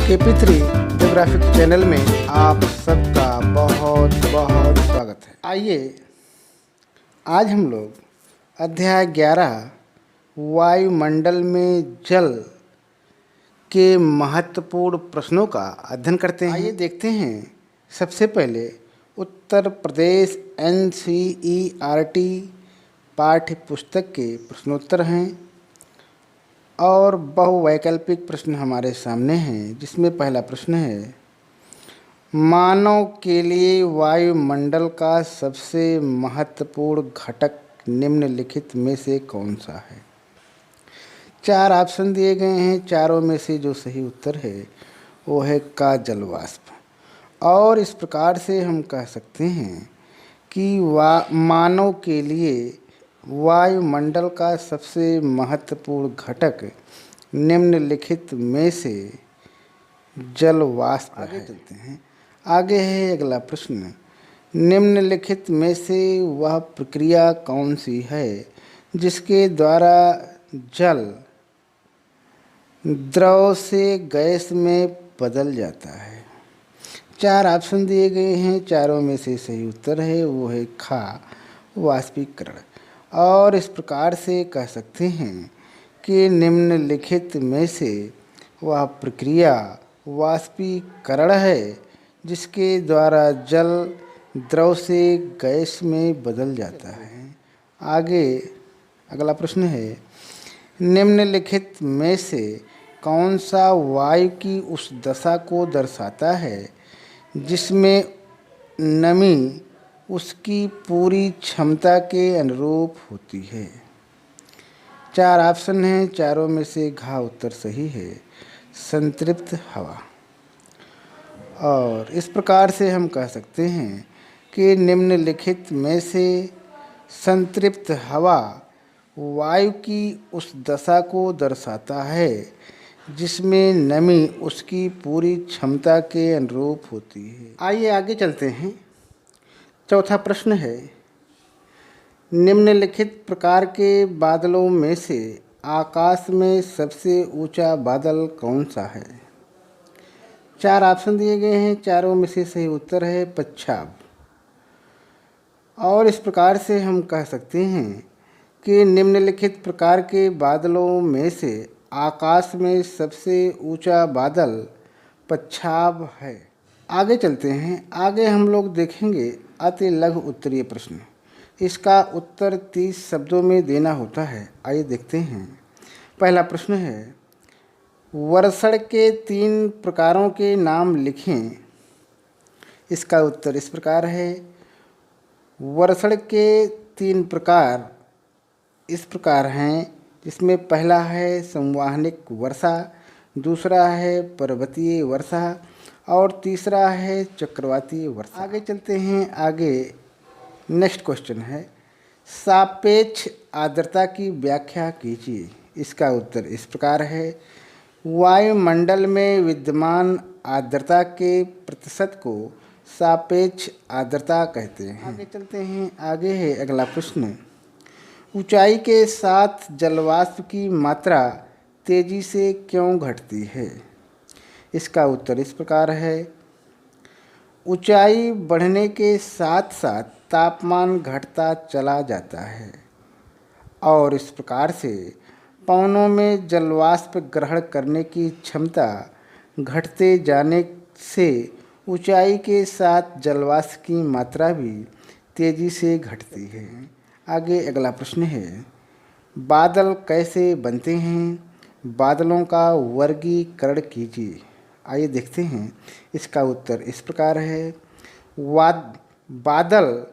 KP3 geographic channel में आप सबका बहुत बहुत स्वागत है। आइए आज हम लोग अध्याय 11 वायुमंडल में जल के महत्वपूर्ण प्रश्नों का अध्ययन करते हैं। आइए देखते हैं। सबसे पहले उत्तर प्रदेश NCERT पाठ्य पुस्तक के प्रश्नोत्तर हैं और बहुवैकल्पिक प्रश्न हमारे सामने हैं, जिसमें पहला प्रश्न है, मानव के लिए वायुमंडल का सबसे महत्वपूर्ण घटक निम्नलिखित में से कौन सा है। 4 ऑप्शन दिए गए हैं, चारों में से जो सही उत्तर है वो है का जल वाष्प। और इस प्रकार से हम कह सकते हैं कि मानव के लिए वायुमंडल का सबसे महत्वपूर्ण घटक निम्नलिखित में से जल वाष्प है। आगे चलते हैं। आगे है अगला प्रश्न, निम्नलिखित में से वह प्रक्रिया कौन सी है जिसके द्वारा जल द्रव से गैस में बदल जाता है। 4 ऑप्शन दिए गए हैं, चारों में से सही उत्तर है वो है खा वाष्पीकरण। और इस प्रकार से कह सकते हैं कि निम्नलिखित में से वह प्रक्रिया वाष्पीकरण है जिसके द्वारा जल द्रव से गैस में बदल जाता है। आगे अगला प्रश्न है, निम्नलिखित में से कौन सा वायु की उस दशा को दर्शाता है जिसमें नमी उसकी पूरी क्षमता के अनुरूप होती है। 4 ऑप्शन हैं, चारों में से घा उत्तर सही है, संतृप्त हवा। और इस प्रकार से हम कह सकते हैं कि निम्नलिखित में से संतृप्त हवा वायु की उस दशा को दर्शाता है जिसमें नमी उसकी पूरी क्षमता के अनुरूप होती है। आइए आगे चलते हैं। चौथा प्रश्न है, निम्नलिखित प्रकार के बादलों में से आकाश में सबसे ऊंचा बादल कौन सा है। 4 ऑप्शन दिए गए हैं, चारों में से सही उत्तर है पच्छाब। और इस प्रकार से हम कह सकते हैं कि निम्नलिखित प्रकार के बादलों में से आकाश में सबसे ऊंचा बादल पच्छाब है। आगे चलते हैं। आगे हम लोग देखेंगे अति लघु उत्तरीय प्रश्न। इसका उत्तर 30 शब्दों में देना होता है। आइए देखते हैं। पहला प्रश्न है, वर्षण के 3 प्रकारों के नाम लिखें। इसका उत्तर इस प्रकार है, वर्षण के 3 प्रकार इस प्रकार हैं, जिसमें पहला है संवहनिक वर्षा, दूसरा है पर्वतीय वर्षा और तीसरा है चक्रवातीय वर्षा। आगे चलते हैं। आगे नेक्स्ट क्वेश्चन है, सापेक्ष आर्द्रता की व्याख्या कीजिए। इसका उत्तर इस प्रकार है, वायुमंडल में विद्यमान आर्द्रता के प्रतिशत को सापेक्ष आर्द्रता कहते हैं। आगे चलते हैं। आगे है अगला प्रश्न, ऊंचाई के साथ जलवाष्प की मात्रा तेजी से क्यों घटती है। इसका उत्तर इस प्रकार है, ऊंचाई बढ़ने के साथ साथ तापमान घटता चला जाता है और इस प्रकार से पवनों में जलवाष्प ग्रहण करने की क्षमता घटते जाने से ऊंचाई के साथ जलवाष्प की मात्रा भी तेजी से घटती है। आगे अगला प्रश्न है, बादल कैसे बनते हैं, बादलों का वर्गीकरण कीजिए। आइए देखते हैं। इसका उत्तर इस प्रकार है, बादल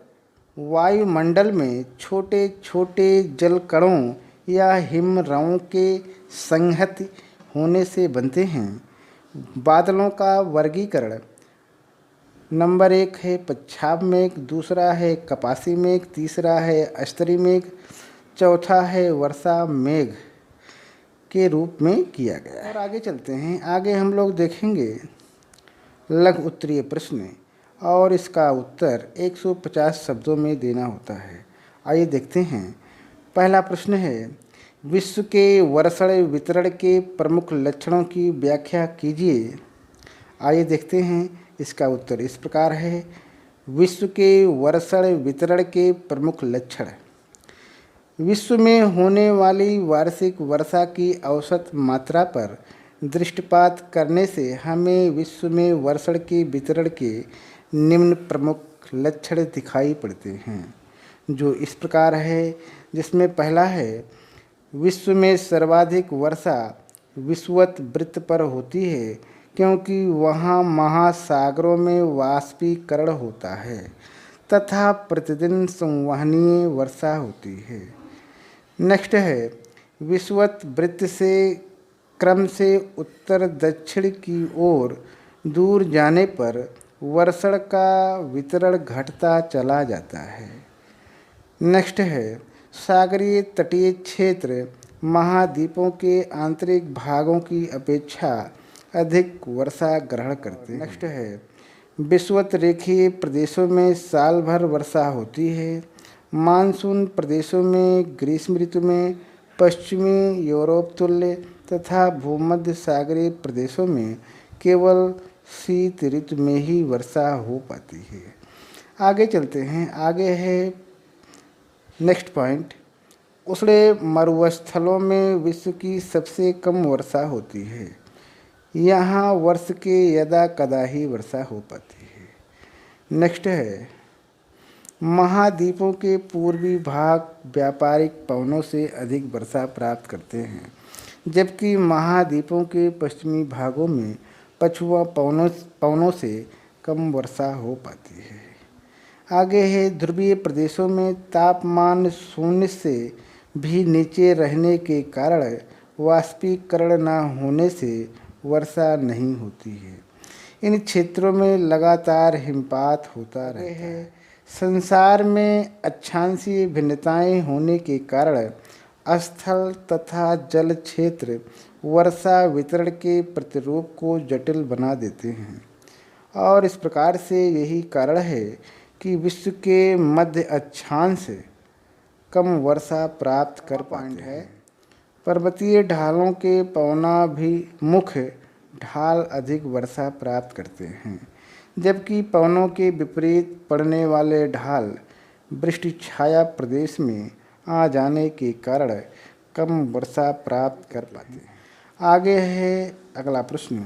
वायुमंडल में छोटे छोटे जल कणों या हिमरवों के संहत होने से बनते हैं। बादलों का वर्गीकरण नंबर 1 है पच्छाब मेघ, दूसरा है कपासी मेघ, तीसरा है अस्तरी मेघ, चौथा है वर्षा मेघ के रूप में किया गया। और आगे चलते हैं। आगे हम लोग देखेंगे लघु उत्तरीय प्रश्न और इसका उत्तर 150 शब्दों में देना होता है। आइए देखते हैं। पहला प्रश्न है, विश्व के वर्षण वितरण के प्रमुख लक्षणों की व्याख्या कीजिए। आइए देखते हैं इसका उत्तर इस प्रकार है। विश्व के वर्षण वितरण के प्रमुख लक्षण। विश्व में होने वाली वार्षिक वर्षा की औसत मात्रा पर दृष्टिपात करने से हमें विश्व में वर्षण के वितरण के निम्न प्रमुख लक्षण दिखाई पड़ते हैं, जो इस प्रकार है। जिसमें पहला है, विश्व में सर्वाधिक वर्षा विषुवत वृत्त पर होती है, क्योंकि वहाँ महासागरों में वाष्पीकरण होता है तथा प्रतिदिन संवहनीय वर्षा होती है। नेक्स्ट है, विषुवत वृत्त से क्रम से उत्तर दक्षिण की ओर दूर जाने पर वर्षण का वितरण घटता चला जाता है। नेक्स्ट है, सागरीय तटीय क्षेत्र महाद्वीपों के आंतरिक भागों की अपेक्षा अधिक वर्षा ग्रहण करते हैं। नेक्स्ट है, विषुवत रेखीय प्रदेशों में साल भर वर्षा होती है। मानसून प्रदेशों में ग्रीष्म ऋतु में पश्चिमी यूरोप तुल्य तथा भूमध्य सागरीय प्रदेशों में केवल शीत ऋतु में ही वर्षा हो पाती है। आगे चलते हैं। आगे है नेक्स्ट पॉइंट, उष्ण मरुस्थलों में विश्व की सबसे कम वर्षा होती है। यहाँ वर्ष के यदा कदा ही वर्षा हो पाती है। नेक्स्ट है, महाद्वीपों के पूर्वी भाग व्यापारिक पवनों से अधिक वर्षा प्राप्त करते हैं, जबकि महाद्वीपों के पश्चिमी भागों में पछुआ पवनों से कम वर्षा हो पाती है। आगे है, ध्रुवीय प्रदेशों में तापमान शून्य से भी नीचे रहने के कारण वाष्पीकरण न होने से वर्षा नहीं होती है। इन क्षेत्रों में लगातार हिमपात होता रहता है। संसार में अक्षांशीय भिन्नताएं होने के कारण स्थल तथा जल क्षेत्र वर्षा वितरण के प्रतिरूप को जटिल बना देते हैं, और इस प्रकार से यही कारण है कि विश्व के मध्य अक्षांश कम वर्षा प्राप्त कर पाते हैं। पर्वतीय ढालों के पवनाभिमुख ढाल अधिक वर्षा प्राप्त करते हैं, जबकि पवनों के विपरीत पड़ने वाले ढाल वृष्टि छाया प्रदेश में आ जाने के कारण कम वर्षा प्राप्त कर पाते हैं। आगे है अगला प्रश्न,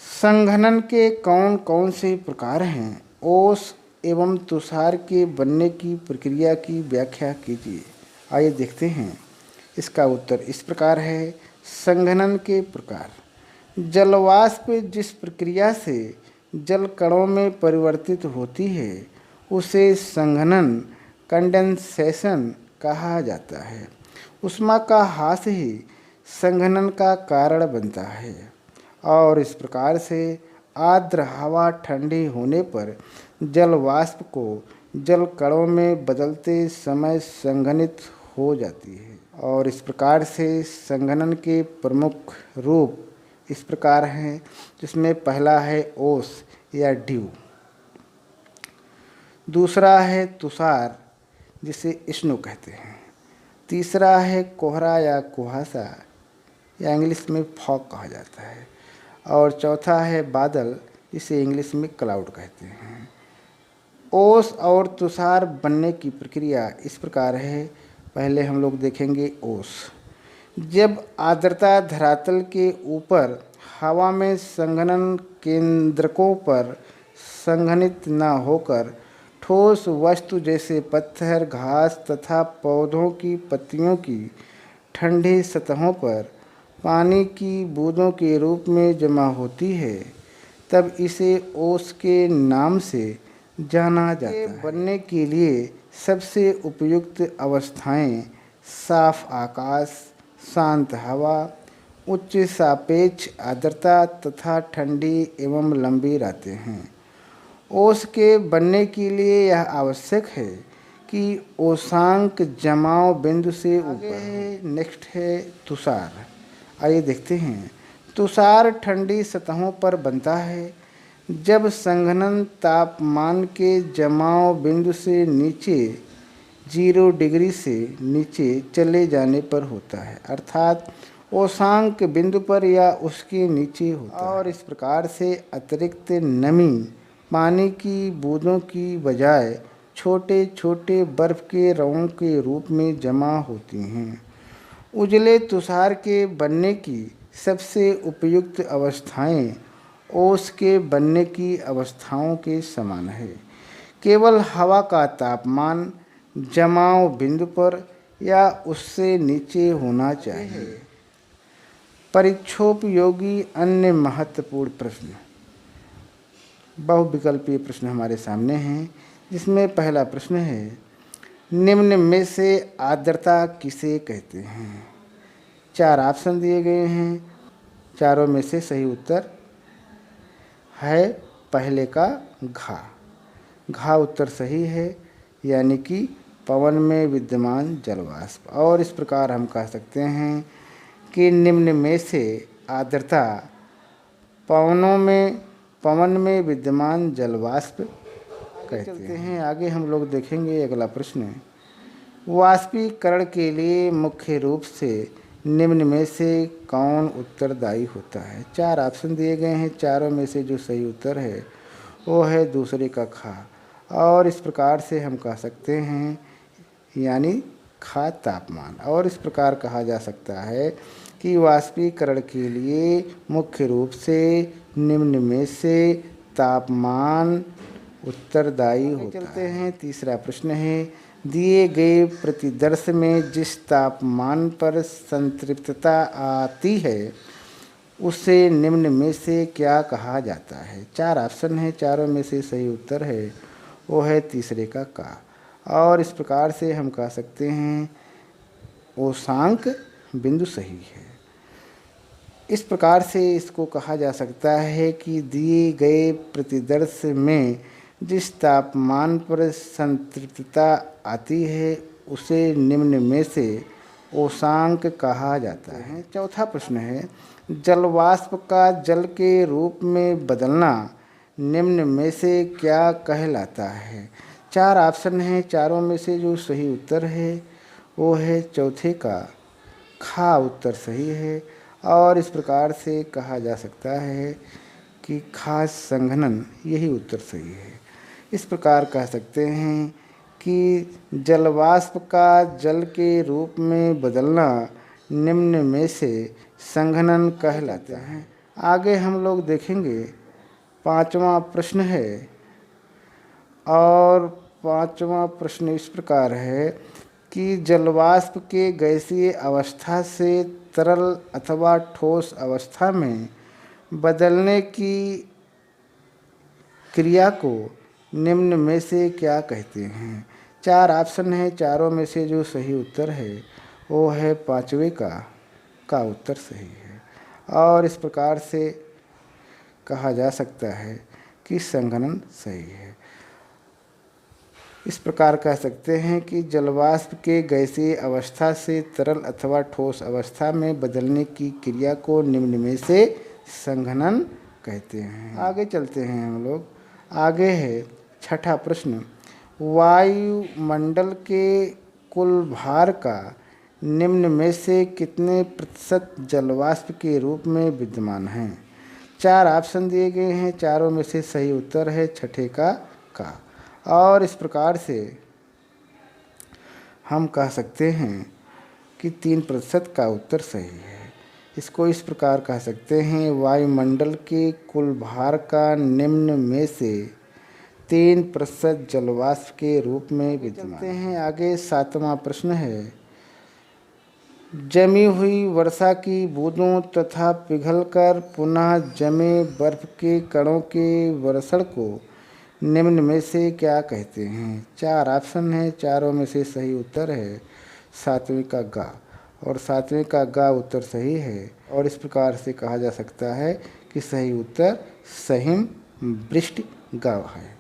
संघनन के कौन कौन से प्रकार हैं? ओस एवं तुषार के बनने की प्रक्रिया की व्याख्या कीजिए। आइए देखते हैं इसका उत्तर इस प्रकार है। संघनन के प्रकार, जलवाष्प जिस प्रक्रिया से जल कणों में परिवर्तित होती है उसे संघनन कंडेंसेशन कहा जाता है। ऊष्मा का ह्रास ही संघनन का कारण बनता है, और इस प्रकार से आर्द्र हवा ठंडी होने पर जल वाष्प को जल कणों में बदलते समय संघनित हो जाती है, और इस प्रकार से संघनन के प्रमुख रूप इस प्रकार हैं, जिसमें पहला है ओस या ड्यू, दूसरा है तुषार जिसे स्नो कहते हैं, तीसरा है कोहरा या कुहासा या इंग्लिश में फॉग कहा जाता है, और चौथा है बादल जिसे इंग्लिश में क्लाउड कहते हैं। ओस और तुषार बनने की प्रक्रिया इस प्रकार है। पहले हम लोग देखेंगे ओस। जब आर्द्रता धरातल के ऊपर हवा में संघनन केंद्रकों पर संघनित न होकर ठोस वस्तु जैसे पत्थर, घास तथा पौधों की पत्तियों की ठंडी सतहों पर पानी की बूंदों के रूप में जमा होती है, तब इसे ओस के नाम से जाना जाता है। बनने के लिए सबसे उपयुक्त अवस्थाएं साफ आकाश, शांत हवा, उच्च सापेक्ष आर्द्रता तथा ठंडी एवं लंबी रातें हैं। ओस के बनने के लिए यह आवश्यक है कि ओसांक जमाव बिंदु से ऊपर। नेक्स्ट है तुषार। आइए देखते हैं। तुषार ठंडी सतहों पर बनता है जब संघनन तापमान के जमाव बिंदु से नीचे 0 डिग्री से नीचे चले जाने पर होता है, अर्थात ओसांक बिंदु पर या उसके नीचे होता है और इस प्रकार से अतिरिक्त नमी पानी की बूंदों की बजाय छोटे छोटे बर्फ के रवों के रूप में जमा होती हैं। उजले तुषार के बनने की सबसे उपयुक्त अवस्थाएं ओस के बनने की अवस्थाओं के समान है। केवल हवा का तापमान जमाव बिंदु पर या उससे नीचे होना चाहिए। परीक्षोपयोगी अन्य महत्वपूर्ण प्रश्न, बहुविकल्पीय प्रश्न हमारे सामने हैं, जिसमें पहला प्रश्न है, निम्न में से आर्द्रता किसे कहते हैं? 4 ऑप्शन दिए गए हैं, चारों में से सही उत्तर है पहले का घा। घा उत्तर सही है, यानी कि पवन में विद्यमान जलवाष्प। और इस प्रकार हम कह सकते हैं कि निम्न में से आर्द्रता पवन में विद्यमान जलवाष्प कहते हैं। आगे हम लोग देखेंगे अगला प्रश्न, वाष्पीकरण के लिए मुख्य रूप से निम्न में से कौन उत्तरदायी होता है? 4 ऑप्शन दिए गए हैं, चारों में से जो सही उत्तर है वो है दूसरे का खा। और इस प्रकार से हम कह सकते हैं, यानी खा तापमान। और इस प्रकार कहा जा सकता है कि वाष्पीकरण के लिए मुख्य रूप से निम्न में से तापमान उत्तरदायी होता है। चलते हैं, तीसरा प्रश्न है, दिए गए प्रतिदर्श में जिस तापमान पर संतृप्तता आती है उसे निम्न में से क्या कहा जाता है? 4 ऑप्शन है, चारों में से सही उत्तर है वो है तीसरे का का। और इस प्रकार से हम कह सकते हैं ओसांक बिंदु सही है। इस प्रकार से इसको कहा जा सकता है कि दिए गए प्रतिदर्श में जिस तापमान पर संतृप्तता आती है उसे निम्न में से ओसांक कहा जाता है। चौथा प्रश्न है, जलवाष्प का जल के रूप में बदलना निम्न में से क्या कहलाता है? 4 ऑप्शन हैं, चारों में से जो सही उत्तर है वो है चौथे का खा उत्तर सही है। और इस प्रकार से कहा जा सकता है कि खास संघनन यही उत्तर सही है। इस प्रकार कह सकते हैं कि जलवाष्प का जल के रूप में बदलना निम्न में से संघनन कहलाता है। आगे हम लोग देखेंगे, 5वां प्रश्न है और 5वां प्रश्न इस प्रकार है कि जलवाष्प के गैसीय अवस्था से तरल अथवा ठोस अवस्था में बदलने की क्रिया को निम्न में से क्या कहते हैं? 4 ऑप्शन हैं, चारों में से जो सही उत्तर है वो है 5वें का उत्तर सही है। और इस प्रकार से कहा जा सकता है कि संघनन सही है। इस प्रकार कह सकते हैं कि जलवाष्प के गैसीय अवस्था से तरल अथवा ठोस अवस्था में बदलने की क्रिया को निम्न में से संघनन कहते हैं। आगे चलते हैं हम लोग, आगे है 6ठा प्रश्न, वायुमंडल के कुल भार का निम्न में से कितने प्रतिशत जलवाष्प के रूप में विद्यमान है? 4 ऑप्शन दिए गए हैं, चारों में से सही उत्तर है 6ठे का। और इस प्रकार से हम कह सकते हैं कि 3% का उत्तर सही है। इसको इस प्रकार कह सकते हैं, वायुमंडल के कुल भार का निम्न में से 3% जलवाष्प के रूप में विद्यमान है। आगे 7वां प्रश्न है, जमी हुई वर्षा की बूंदों तथा पिघलकर पुनः जमे बर्फ के कणों के वर्षण को निम्न में से क्या कहते हैं? 4 ऑप्शन हैं, चारों में से सही उत्तर है 7वें का गा। और 7वें का गा उत्तर सही है। और इस प्रकार से कहा जा सकता है कि सही उत्तर सहिम वृष्टि गा है।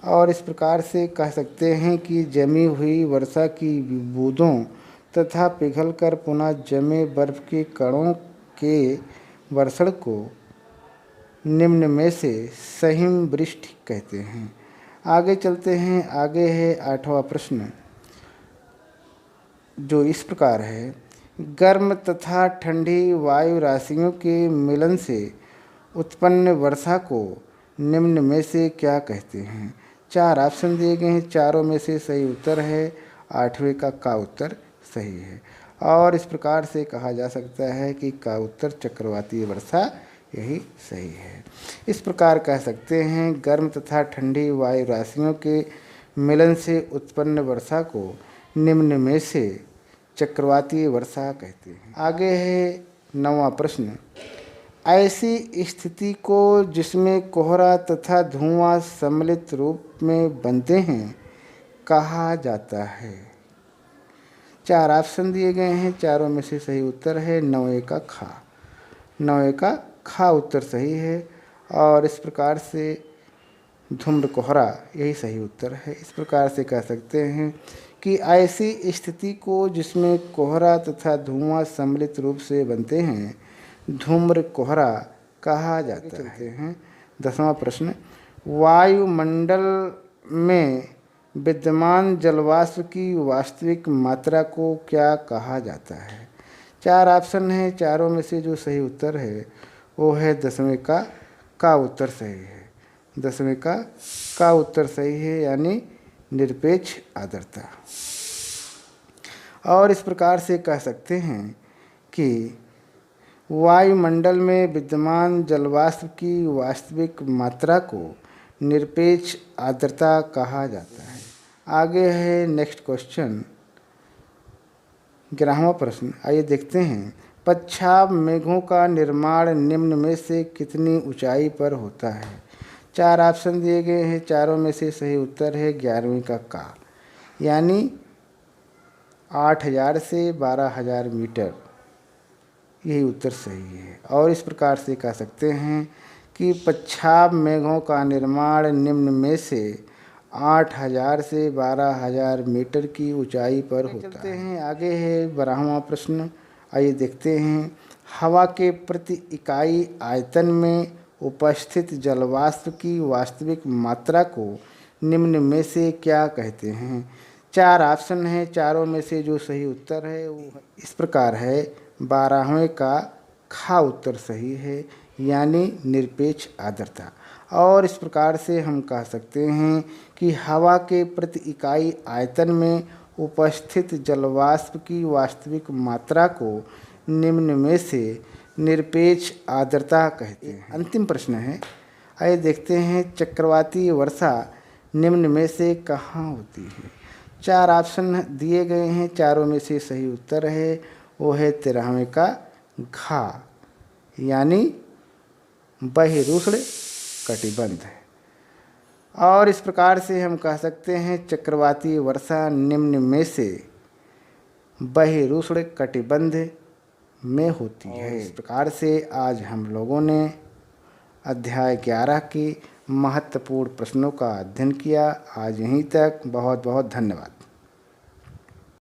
और इस प्रकार से कह सकते हैं कि जमी हुई वर्षा की बूंदों तथा पिघलकर पुनः जमे बर्फ के कणों के वर्षण को निम्न में से सहिम वृष्टि कहते हैं। आगे चलते हैं, आगे है 8वां प्रश्न, जो इस प्रकार है गर्म तथा ठंडी वायु राशियों के मिलन से उत्पन्न वर्षा को निम्न में से क्या कहते हैं? 4 ऑप्शन दिए गए हैं, चारों में से सही उत्तर है 8वें का उत्तर सही है। और इस प्रकार से कहा जा सकता है कि का उत्तर चक्रवातीय वर्षा यही सही है। इस प्रकार कह सकते हैं गर्म तथा ठंडी वायु राशियों के मिलन से उत्पन्न वर्षा को निम्न में से चक्रवातीय वर्षा कहते हैं। आगे है 9वां प्रश्न। ऐसी स्थिति को जिसमें कोहरा तथा धुआं सम्मिलित रूप में बनते हैं कहा जाता है? 4 ऑप्शन दिए गए हैं, चारों में से सही उत्तर है 9वें का खा उत्तर सही है। और इस प्रकार से धूम्र कोहरा यही सही उत्तर है। इस प्रकार से कह सकते हैं कि ऐसी स्थिति को जिसमें कोहरा तथा धुआं सम्मिलित रूप से बनते हैं धूम्र कोहरा कहा जाता है। 10वां प्रश्न। वायुमंडल में विद्यमान जलवाष्प की वास्तविक मात्रा को क्या कहा जाता है? 4 ऑप्शन हैं, चारों में से जो सही उत्तर है वो है 10वें का उत्तर सही है। 10वें का उत्तर सही है, यानी निरपेक्ष आर्द्रता। और इस प्रकार से कह सकते हैं कि वायुमंडल में विद्यमान जलवाष्प की वास्तविक मात्रा को निरपेक्ष आर्द्रता कहा जाता है। आगे है नेक्स्ट क्वेश्चन 11वां प्रश्न। आइए देखते हैं। पच्छाद मेघों का निर्माण निम्न में से कितनी ऊंचाई पर होता है? 4 ऑप्शन दिए गए हैं, चारों में से सही उत्तर है 11वें का यानी 8000 से 12000 मीटर, यही उत्तर सही है। और इस प्रकार से कह सकते हैं कि पच्छाद मेघों का निर्माण निम्न में से 8000 से 12000 मीटर की ऊंचाई पर होता है। आगे है 12वां प्रश्न। आइए देखते हैं। हवा के प्रति इकाई आयतन में उपस्थित जलवाष्प की वास्तविक मात्रा को निम्न में से क्या कहते हैं? 4 ऑप्शन हैं, चारों में से जो सही उत्तर है वो इस प्रकार है 12वें का खा उत्तर सही है, यानी निरपेक्ष आर्द्रता। और इस प्रकार से हम कह सकते हैं कि हवा के प्रति इकाई आयतन में उपस्थित जलवाष्प की वास्तविक मात्रा को निम्न में से निरपेक्ष आर्द्रता कहते हैं। अंतिम प्रश्न है, आइए देखते हैं। चक्रवातीय वर्षा निम्न में से कहाँ होती है? 4 ऑप्शन दिए गए हैं, चारों में से सही उत्तर है वो है 13वें का घा, यानी बहिरुष्ण कटिबंध है। और इस प्रकार से हम कह सकते हैं चक्रवातीय वर्षा निम्न में से बहिरुष्ण कटिबंध में होती है। इस प्रकार से आज हम लोगों ने अध्याय 11 के महत्वपूर्ण प्रश्नों का अध्ययन किया। आज यहीं तक। बहुत बहुत धन्यवाद।